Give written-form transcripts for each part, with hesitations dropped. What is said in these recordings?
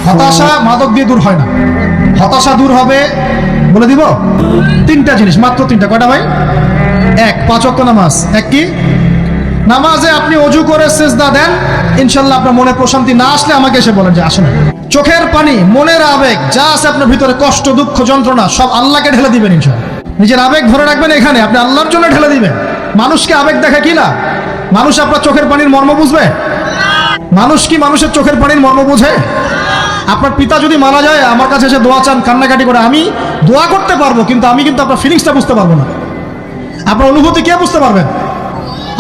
হতাশা মাদক দিয়ে দূর হয় না। হতাশা দূর হবে, বলে দিব, তিনটা জিনিস, মাত্র তিনটা। কয়টা ভাই? এক, 5 ওয়াক্ত নামাজ। এক কি? নামাজে আপনি অজু করে সিজদা দেন, ইনশাল্লাহ আপনার মনে প্রশান্তি না আসলে আমাকে এসে বলেন যে আসেন। চোখের পানি, মনের আবেগ যা আছে আপনার ভিতরে, কষ্ট, দুঃখ, যন্ত্রণা, সব আল্লাহকে ঢেলে দিবেন ইনশাল্লাহ। নিজের আবেগ ধরে রাখবেন এখানে, আপনি আল্লাহর জন্য ঢেলে দিবেন। মানুষকে আবেগ দেখা কি না? মানুষ আপনার চোখের পানির মর্ম বুঝবে? মানুষ কি মানুষের চোখের পানির মর্ম বুঝে? আপনার পিতা যদি মারা যায়, আমার কাছে এসে দোয়া চান, কান্নাকাটি করে, আমি দোয়া করতে পারবো, কিন্তু আমি কিন্তু আপনার ফিলিংসটা বুঝতে পারবো না। আপনার অনুভূতি কে বুঝতে পারবেন?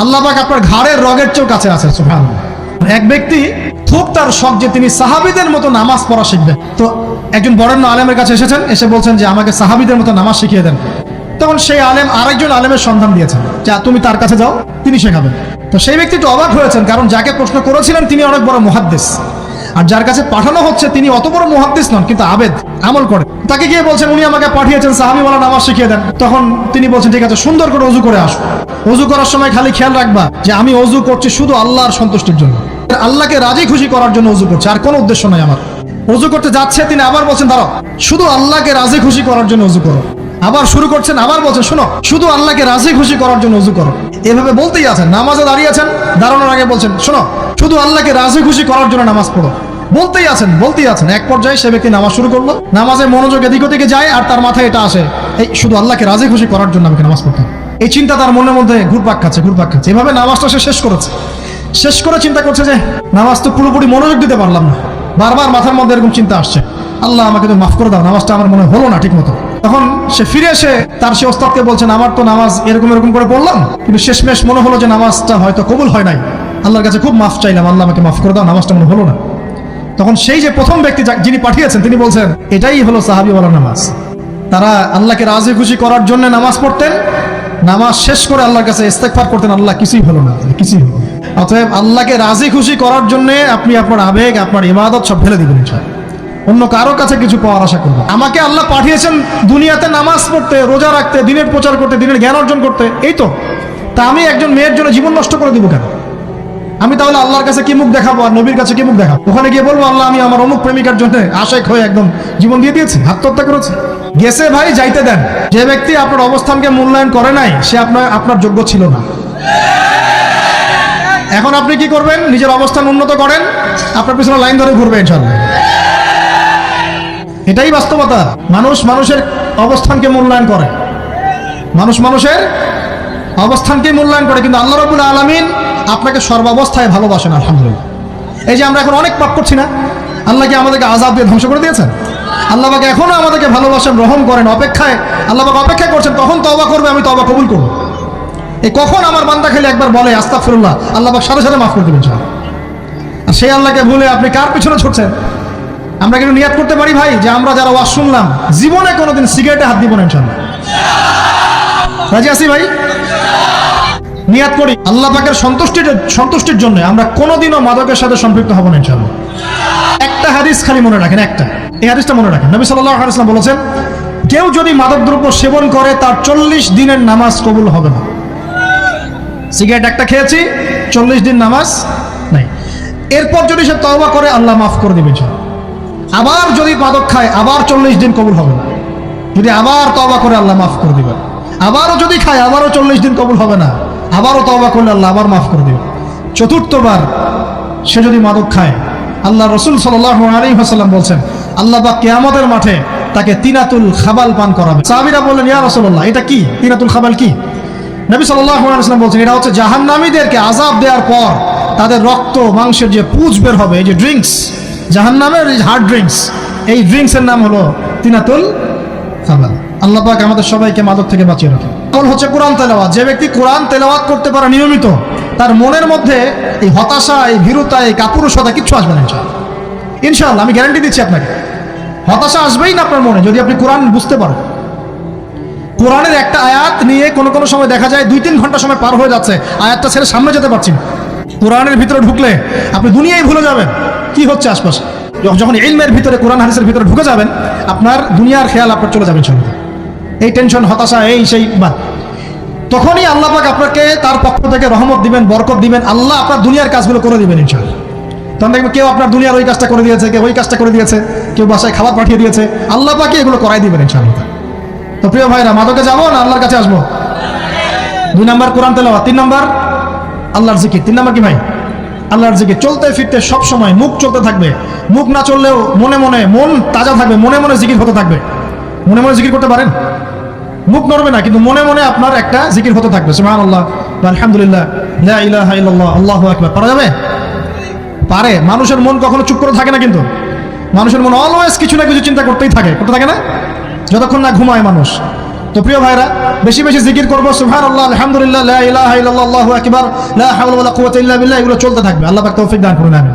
আল্লাহ পাক আপনার ঘাড়ের রগের চেয়েও কাছে আছে। সুবহানাল্লাহ। এক ব্যক্তি খুব তার শখ যে তিনি সাহাবীদের মতো নামাজ পড়া শিখবেন। তো একজন বরেণ্য আলেমের কাছে এসেছেন, এসে বলছেন যে আমাকে সাহাবীদের মতো নামাজ শিখিয়ে দেন। তখন সেই আলেম আরেকজন আলেমের সন্ধান দিয়েছেন, যা তুমি তার কাছে যাও, তিনি শেখাবেন। তো সেই ব্যক্তি একটু অবাক হয়েছেন, কারণ যাকে প্রশ্ন করেছিলেন তিনি অনেক বড় মুহাদ্দিস, আর যার কাছে পাঠানো হচ্ছে তিনি অত বড় মুহাদ্দিস নন, কিন্তু আবেদ, আমল করে। তাকে গিয়ে বলছেন উনি আমাকে পাঠিয়েছেন সাহাবীওয়ালা নামাজ শিখিয়ে দেন। তখন তিনি বলছেন ঠিক আছে, সুন্দর করে ওযু করে আসো। ওযু করার সময় খালি খেয়াল রাখবা যে আমি ওযু করছি শুধু আল্লাহর সন্তুষ্টির জন্য, আল্লাহকে রাজি খুশি করার জন্য ওযু করছি, আর কোনো উদ্দেশ্য নাই আমার। ওযু করতে যাচ্ছে, তিনি আবার বলছেন দাঁড়াও, শুধু আল্লাহকে রাজি খুশি করার জন্য ওযু করো। আবার শুরু করছেন, আবার বলছেন শোনো, শুধু আল্লাহকে রাজি খুশি করার জন্য ওযু করো। এভাবে বলতেই আছেন, নামাজে দাঁড়িয়েছেন, দাঁড়ানোর আগে বলছেন শোনো, শুধু আল্লাহকে রাজি খুশি করার জন্য নামাজ পড়ো। বলতেই আছেন। এক পর্যায়ে সে ব্যক্তি নামাজ শুরু করলো, নামাজে মনোযোগ এদিক ওদিকে যায়, আর তার মাথায় এটা আসে, এই শুধু আল্লাহকে রাজি খুশি করার জন্য আমাকে নামাজ পড়তে হবে। এই চিন্তা তার মনের মধ্যে ঘুরপাক খাচ্ছে। এভাবে নামাজটা সে শেষ করেছে। শেষ করে চিন্তা করছে যে নামাজ তো পুরোপুরি মনোযোগ দিতে পারলাম না। বারবার মাথার মধ্যে এরকম চিন্তা আসছে, আল্লাহ আমাকে তো মাফ করে দাও, নামাজটা আমার মনে হলো না ঠিক মতো। তখন সে ফিরে এসে তার সে ওস্তাদকে বলছেন, আমার তো নামাজ এরকম করে পড়লাম, কিন্তু শেষমেশ মনে হলো যে নামাজটা হয়তো কবুল হয় নাই। আল্লাহর কাছে খুব মাফ চাইলাম, আল্লাহ আমাকে মাফ করে দাও, নামাজটা মনে হলো না। তখন সেই যে প্রথম ব্যক্তি যিনি পাঠিয়েছেন তিনি বলছেন এটাই হলো সাহাবীওয়ালা নামাজ। তারা আল্লাহকে রাজি খুশি করার জন্য নামাজ পড়তেন, নামাজ শেষ করে আল্লাহর কাছে ইস্তেগফার করতেন, আল্লাহ কিছুই হলো না, কিছুই হলো না। অতএব আল্লাহকে রাজি খুশি করার জন্য আপনি আপনার আবেগ, আপনার ইবাদত সব ফেলে দিবেন, অন্য কারো কাছে কিছু পাওয়ার আশা করবেন। আমাকে আল্লাহ পাঠিয়েছেন দুনিয়াতে নামাজ পড়তে, রোজা রাখতে, দিনের প্রচার করতে, দিনের জ্ঞান অর্জন করতে, এই তো। তা আমি একজন মেয়ের জন্য জীবন নষ্ট করে দিব কেন? আমি তাহলে আল্লাহর কাছে কি মুখ দেখাবো, আর নবীর কাছে কি মুখ দেখাবো? ওখানে গিয়ে বলবো আল্লাহ আমি আমার অমুক প্রেমিকার জন্য আশেক হয়ে একদম জীবন দিয়ে দিয়েছি, আত্মহত্যা করেছি। গেছে ভাই, যাইতে দেন। যে ব্যক্তি আপনার অবস্থানকে মূল্যায়ন করে নাই, সে আপনার যোগ্য ছিল না। এখন আপনি কি করবেন? নিজের অবস্থান উন্নত করেন, আপনার পিছনে লাইন ধরে ঘুরবে ইনশাআল্লাহ। এটাই বাস্তবতা। মানুষের অবস্থানকে মূল্যায়ন করে, মানুষের অবস্থানকে মূল্যায়ন করে, কিন্তু আল্লাহ রাব্বুল আলামিন আপনাকে সর্বাবস্থায় ভালোবাসেন। আলহামদুলিল্লাহ। এই যে আমরা এখন অনেক পাপ করছি না, আল্লাহ কি আমাদেরকে আযাব দিয়ে ধ্বংস করে দিয়েছেন? আল্লাহ পাক এখনো আমাদেরকে ভালোবাসেন, রহম করেন, আল্লাহ পাক অপেক্ষা করছেন কখন তওবা করবে, আমি তওবা কবুল করব। এই কখন আমার বান্দা খালি একবার বলে আস্তাগফিরুল্লাহ, আল্লাহ পাক সাথে সাথে মাফ করে দেবেন ইনশাআল্লাহ। আর সেই আল্লাহকে ভুলে আপনি কার পিছনে ছুটছেন? আমরা কিন্তু নিয়াত করতে পারি ভাই যে আমরা যারা ওয়াজ শুনলাম জীবনে কোনোদিন সিগারেটে হাত দিব না ইনশাআল্লাহ। রাজি আছি ভাই? নিয়াত করি আল্লাহ পাকের সন্তুষ্টির জন্য আমরা কোনোদিনও মাদকের সাথে সম্পৃক্ত হব না ইনশাআল্লাহ। একটা হাদিস খালি মনে রাখেন, এই হাদিসটা মনে রাখেন। নবী সাল্লাল্লাহু আলাইহি ওয়াসাল্লাম বলেছেন, কেউ যদি মাদকদ্রব্য সেবন করে তার 40 দিনের নামাজ কবুল হবে না। সিগারেট একটা খেয়েছি, 40 দিন নামাজ নাই। এরপর যদি সে তওবা করে আল্লাহ মাফ করে দিবেন ইনশাআল্লাহ। আবার যদি মাদক খায়, আবার 40 দিন কবুল হবে না। যদি আবার তওবা করে আল্লাহ মাফ করে দিবেন। আবারও যদি খায়, আবারও 40 দিন কবুল হবে না। আবারও তওবা করলে আল্লাহ আবার মাফ করে দিবেন। চতুর্থবার সে যদি মাদক খায়, আল্লাহ রাসূল সাল্লাল্লাহু আলাইহি ওয়াসাল্লাম বলছেন আল্লাহ পাক কিয়ামতের মাঠে তাকে তিনাতুল খাবাল পান করাবে। সাহাবীরা বললেন ইয়া রাসূলুল্লাহ, এটা কি তিনাতুল খাবাল কি? নবী সাল্লাল্লাহু আলাইহি ওয়াসাল্লাম বলছেন এটা হচ্ছে জাহান্নামীদেরকে আযাব দেওয়ার পর তাদের রক্ত মাংসের যে পুঁজ বের হবে, এই যে ড্রিঙ্কস, জাহান্নামের হার্ড ড্রিঙ্কস, এই ড্রিঙ্কসের নাম হলো তিনাতুল খাবাল। আল্লাহ পাক আমাদের সবাইকে মাদক থেকে বাঁচিয়ে রাখেন। আমল হচ্ছে কোরআন তেলাওয়াত। যে ব্যক্তি কোরআন তেলাওয়াত করতে পারে নিয়মিত, তার মনের মধ্যে এই হতাশা, এই ভীরুতা, এই কাপুরুষতা কিচ্ছু আসবে না ইনশাআল্লাহ। আমি গ্যারান্টি দিচ্ছি আপনাকে, হতাশা আসবেই না আপনার মনে যদি আপনি কোরআন বুঝতে পারেন। কোরআনের একটা আয়াত নিয়ে কোনো সময় দেখা যায় 2-3 ঘন্টা সময় পার হয়ে যাচ্ছে, আয়াতটা ছেড়ে সামনে যেতে পারছি না। কোরআনের ভিতরে ঢুকলে আপনি দুনিয়ায় ভুলে যাবেন কি হচ্ছে আশপাশে। যখন ইলমের ভিতরে, কোরআন হাদিসের ভিতরে ঢুকে যাবেন, আপনার দুনিয়ার খেয়াল আপনার চলে যাবেন সঙ্গে। এই টেনশন, হতাশা, এই সেই বাদ। তখনই আল্লাহ পাক আপনাকে তার পক্ষ থেকে রহমত দিবেন, বরকত দিবেন, আল্লাহ আপনার দুনিয়ার কাজগুলো করে দিবেন ইনশাআল্লাহ। তখন দেখবেন কেউ আপনার দুনিয়ার ওই কাজটা করে দিয়েছে, কেউ ওই কাজটা করে দিয়েছে, কেউ বাসায় খাবার পাঠিয়ে দিয়েছে। আল্লাহ পাকে এগুলো করাই দিবেন ইনশাআল্লাহ। তো প্রিয় ভাইরা, মাদকে যাবো না আল্লাহর কাছে আসবো? 2 নাম্বার কোরআন তেলাওয়াত, 3 নাম্বার আল্লাহর জিকির। 3 নাম্বার কি ভাই? আল্লাহর জিকির। চলতে ফিরতে সব সময় মুখ চলতে থাকবে, মুখ না চললেও মনে মনে মন তাজা থাকবে, মনে মনে জিকির হতে থাকবে। মনে মনে জিকির করতে পারেন? মুখ নড়বে না, কিন্তু মনে মনে আপনার একটা জিকির হতে থাকবে, সুবহানাল্লাহ, আলহামদুলিল্লাহ, লা ইলাহা ইল্লাল্লাহ, আল্লাহু আকবার। পারা যাবে? পারে। মানুষের মন কখনো চুপ করে থাকে না, কিন্তু মানুষের মন অলওয়েজ কিছু না কিছু চিন্তা করতেই থাকে, করতে থাকে না, যতক্ষণ না ঘুমায় মানুষ। তো প্রিয় ভাইরা, বেশি বেশি জিকির করবো, সুবহানাল্লাহ, আলহামদুলিল্লাহ, লা ইলাহা ইল্লাল্লাহ, আল্লাহু আকবার, লা হাওলা ওয়ালা কুওয়াতা ইল্লা বিল্লাহ, এগুলো চলতে থাকবে। আল্লাহ পাক তৌফিক দান করুন, আমিন।